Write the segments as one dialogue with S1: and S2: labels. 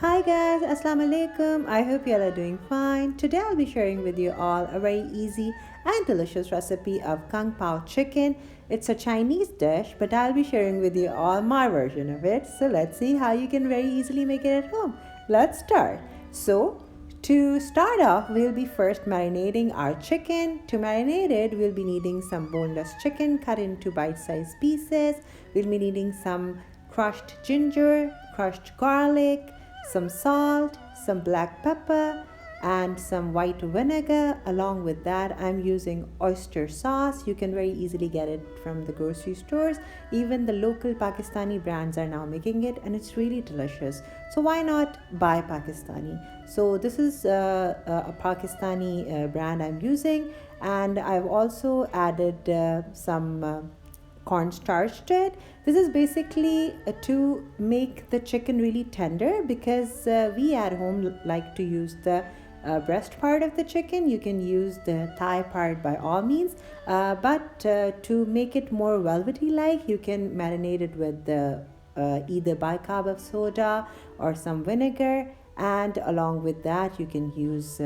S1: Hi guys, Assalamu alaikum. I hope you all are doing fine. Today I'll be sharing with you all a very easy and delicious recipe of Kung Pao Chicken. It's a Chinese dish, but I'll be sharing with you all my version of it. So let's see how you can very easily make it at home. Let's start. To start off, we'll be first marinating our chicken. To marinate it, we'll be needing some boneless chicken cut into bite-sized pieces. We'll be needing some crushed ginger, crushed garlic, some salt, some black pepper, and some white vinegar. Along with that, I'm using oyster sauce. You can very easily get it from the grocery stores. Even the local Pakistani brands are now making it, and it's really delicious. So why not buy Pakistani? So this is a Pakistani brand I'm using, and I've also added some cornstarch to it. This is basically to make the chicken really tender, because we at home like to use the breast part of the chicken. You can use the thigh part by all means, but to make it more velvety like, you can marinate it with either bicarb of soda or some vinegar, and along with that you can use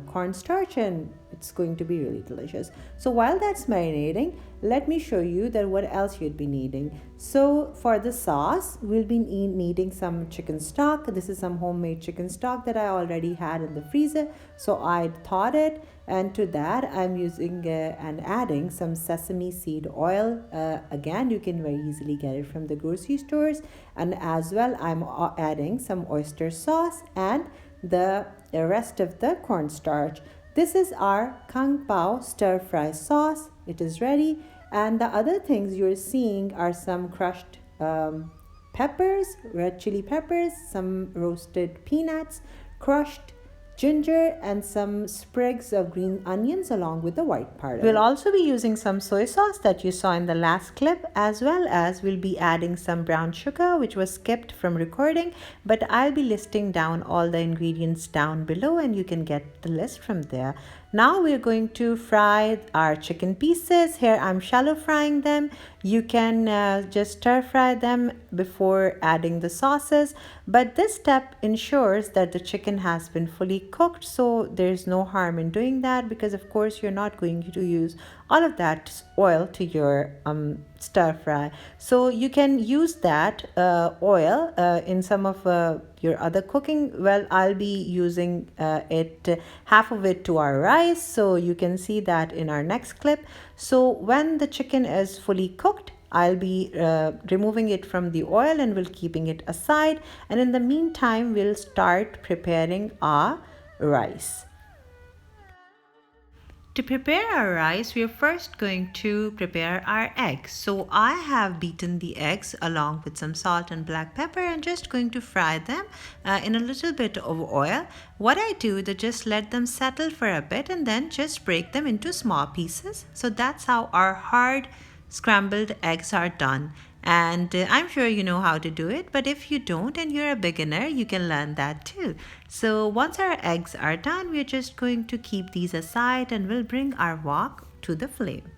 S1: cornstarch, and it's going to be really delicious. So while that's marinating, let me show you that what else you'd be needing. So for the sauce, we'll be needing some chicken stock. This is some homemade chicken stock that I already had in the freezer, so I thawed it, and to that I'm using and adding some sesame seed oil. Again, you can very easily get it from the grocery stores, and as well I'm adding some oyster sauce and the rest of the cornstarch. This is our Kung Pao stir fry sauce. It is ready. And the other things you're seeing are some crushed peppers, red chili peppers, some roasted peanuts, crushed ginger, and some sprigs of green onions along with the white part. We'll also be using some soy sauce that you saw in the last clip, as well as we'll be adding some brown sugar, which was skipped from recording, but I'll be listing down all the ingredients down below, and you can get the list from there. Now we're going to fry our chicken pieces. Here I'm shallow frying them. You can just stir fry them before adding the sauces, but this step ensures that the chicken has been fully cooked, so there's no harm in doing that, because of course you're not going to use all of that oil to your stir fry. So you can use that oil in some of your other cooking. Well, I'll be using half of it to our rice, so you can see that in our next clip. So when the chicken is fully cooked, I'll be removing it from the oil and we'll keeping it aside, and in the meantime we'll start preparing our rice. To prepare our rice, we are first going to prepare our eggs. So I have beaten the eggs along with some salt and black pepper, and just going to fry them in a little bit of oil. What I do is just let them settle for a bit and then just break them into small pieces. So that's how our hard scrambled eggs are done. And I'm sure you know how to do it, but if you don't and you're a beginner, you can learn that too. So once our eggs are done, we're just going to keep these aside, and we'll bring our wok to the flame.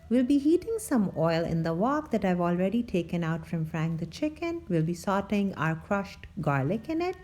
S1: We'll be heating some oil in the wok that I've already taken out from frying the chicken. We'll be sauteing our crushed garlic in it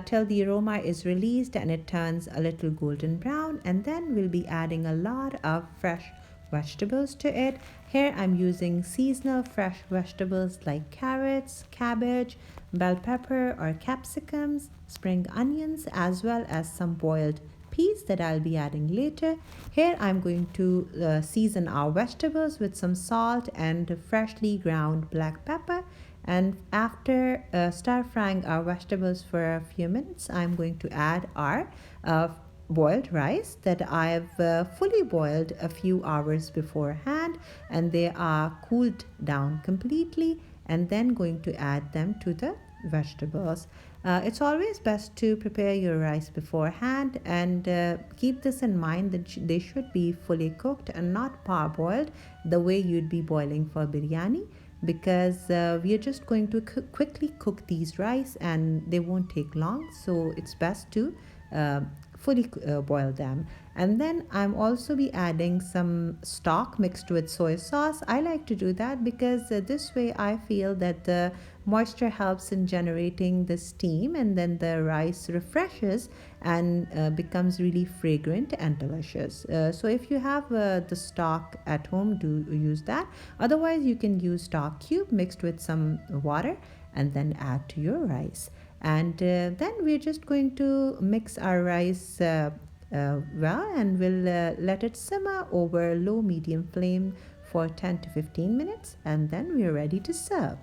S1: till the aroma is released and it turns a little golden brown, and then we'll be adding a lot of fresh vegetables to it. Here I'm using seasonal fresh vegetables like carrots, cabbage, bell pepper or capsicums, spring onions, as well as some boiled peas that I'll be adding later. Here I'm going to season our vegetables with some salt and freshly ground black pepper, and after stir frying our vegetables for a few minutes, I'm going to add our boiled rice that I've fully boiled a few hours beforehand, and they are cooled down completely, and then going to add them to the vegetables. It's always best to prepare your rice beforehand, and keep this in mind that they should be fully cooked and not parboiled the way you'd be boiling for biryani. because we are just going to quickly cook these rice and they won't take long. So it's best to uh, fully boil them. And then I'm also be adding some stock mixed with soy sauce. I like to do that because this way I feel that the moisture helps in generating the steam, and then the rice refreshes and becomes really fragrant and delicious. So if you have the stock at home, do use that. Otherwise, you can use stock cube mixed with some water and then add to your rice. And then we're just going to mix our rice well, and we'll let it simmer over low medium flame for 10 to 15 minutes, and then we're ready to serve.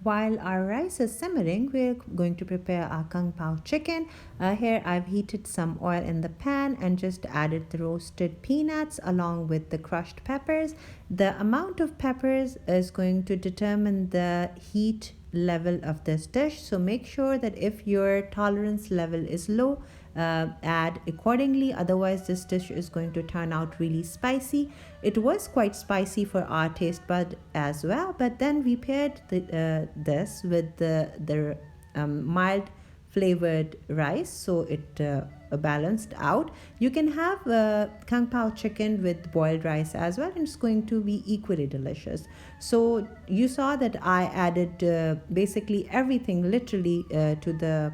S1: While our rice is simmering, we're going to prepare our Kung Pao chicken. Here I've heated some oil in the pan and just added the roasted peanuts along with the crushed peppers. The amount of peppers is going to determine the heat level of this dish. So make sure that if your tolerance level is low, add accordingly. Otherwise, this dish is going to turn out really spicy. It was quite spicy for our taste bud as well, but then we paired this with the mild flavored rice, so it balanced out. You can have Kung Pao chicken with boiled rice as well, and it's going to be equally delicious. So you saw that I added basically everything literally to the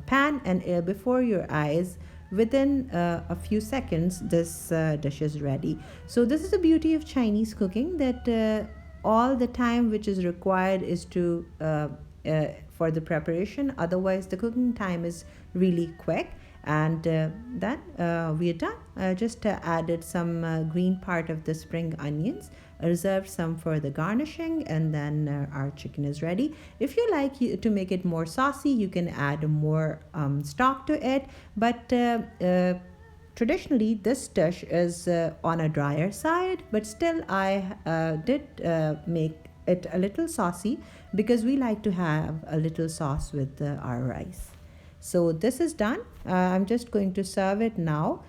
S1: pan, and before your eyes, within a few seconds this dish is ready. So this is the beauty of Chinese cooking, that all the time which is required is to for the preparation. Otherwise the cooking time is really quick. And then we are done. Just added some green part of the spring onions, reserved some for the garnishing, and then our chicken is ready. If you like to make it more saucy, you can add more stock to it, but traditionally this dish is on a drier side, but still I did make it a little saucy because we like to have a little sauce with our rice. So this is done. I'm just going to serve it now.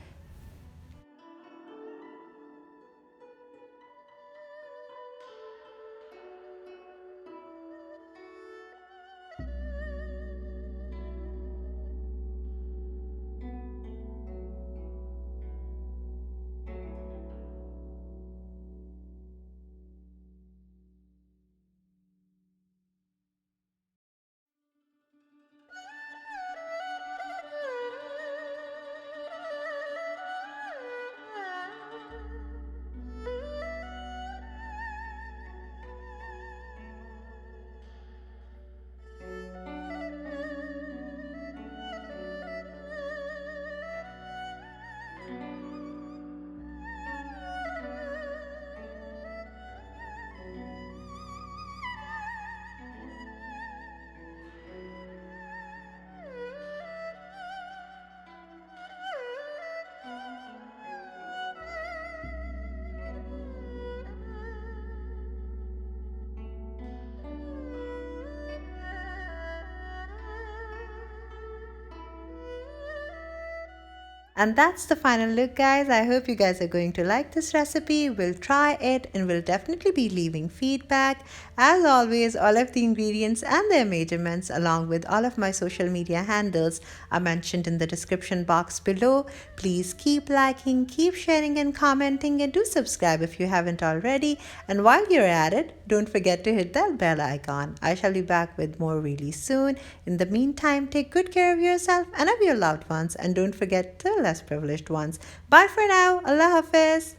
S1: And that's the final look, guys. I hope you guys are going to like this recipe. We'll try it and we'll definitely be leaving feedback. As always, all of the ingredients and their measurements, along with all of my social media handles, are mentioned in the description box below. Please keep liking, keep sharing, and commenting, and do subscribe if you haven't already. And while you're at it, don't forget to hit that bell icon. I shall be back with more really soon. In the meantime, take good care of yourself and of your loved ones, and don't forget the less privileged ones. Bye for now. Allah Hafiz.